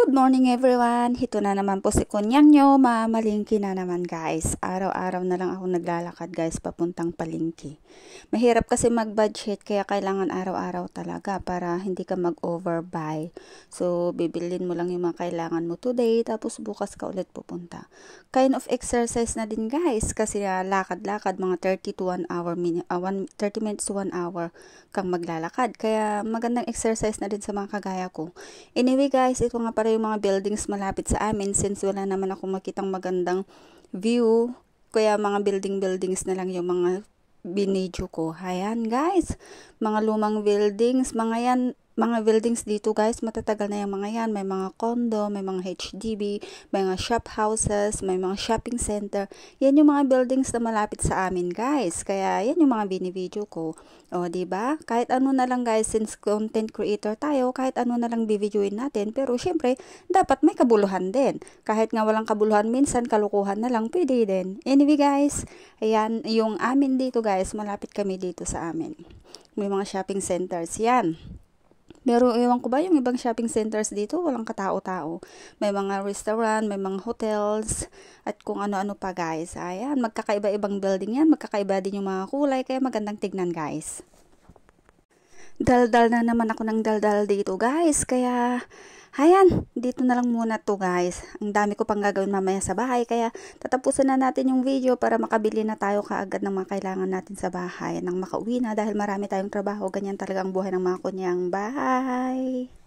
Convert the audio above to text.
Good morning everyone! Ito na naman po si Kunyang nyo, mamalingki na naman guys. Araw-araw na lang ako naglalakad guys papuntang palingki. Mahirap kasi mag-budget kaya kailangan araw-araw talaga para hindi ka mag-overbuy. So bibilin mo lang yung mga kailangan mo today tapos bukas ka ulit pupunta. Kind of exercise na din guys kasi lakad-lakad mga 30 to 1 hour, 30 minutes to 1 hour kang maglalakad. Kaya magandang exercise na din sa mga kagaya ko. Anyway guys, ito nga para yung mga buildings malapit sa amin since wala naman ako makitang magandang view. Kaya mga buildings na lang yung mga binidyo ko. Ayan guys, mga lumang buildings, mga buildings dito guys, matatagal na yung mga yan. May mga condo, may mga HDB, may mga shop houses, may mga shopping center. Yan yung mga buildings na malapit sa amin guys. Kaya yan yung mga binibidyo ko. O diba? Kahit ano na lang guys, since content creator tayo, kahit ano na lang bibidyoin natin. Pero syempre, dapat may kabuluhan din. Kahit nga walang kabuluhan, minsan kalukuhan na lang, pwede din. Anyway guys, ayan, yung amin dito guys, malapit kami dito sa amin. May mga shopping centers yan. Pero ewan ko ba yung ibang shopping centers dito, walang katao-tao. May mga restaurant, may mga hotels, at kung ano-ano pa guys. Ayan, magkakaiba-ibang building yan, magkakaiba din yung mga kulay, kaya magandang tignan guys. Daldal na naman ako ng daldal dito guys, kaya ayan, dito na lang muna to guys. Ang dami ko pang gagawin mamaya sa bahay, kaya tatapusin na natin yung video para makabili na tayo kaagad ng mga kailangan natin sa bahay nang makauwi na dahil marami tayong trabaho. Ganyan talaga ang buhay ng mga kunyang. Bye!